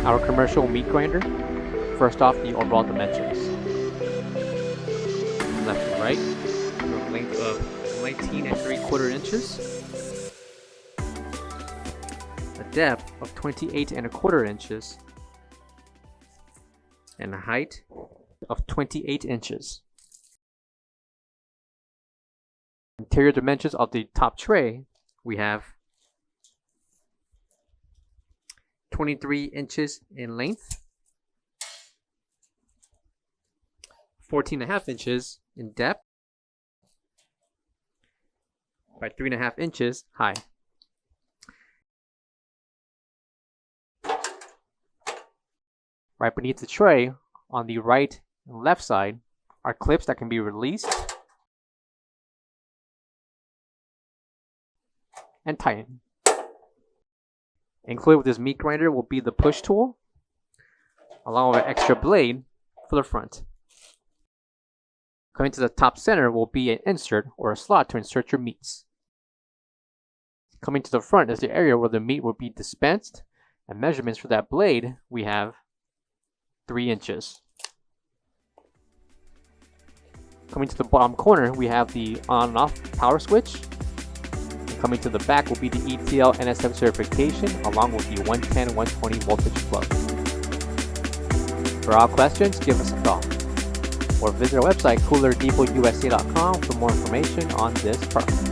our commercial meat grinder. First off, the overall dimensions. Left to right, we have a length of 19 3/4 inches, a depth of 28 1/4 inches, and a height of 28 inches. Interior dimensions of the top tray, we have 23 inches in length, 14.5 inches in depth, by 3.5 inches high. Right beneath the tray, on the right and left side, are clips that can be released and tightened. Included with this meat grinder will be the push tool, along with an extra blade for the front. Coming to the top center will be an insert or a slot to insert your meats. Coming to the front is the area where the meat will be dispensed, and measurements for that blade we have 3 inches. Coming to the bottom corner we have the on and off power switch. And coming to the back will be the ETL NSF certification along with the 110/120 voltage plug. For all questions, give us a call or visit our website coolerdepotUSA.com for more information on this product.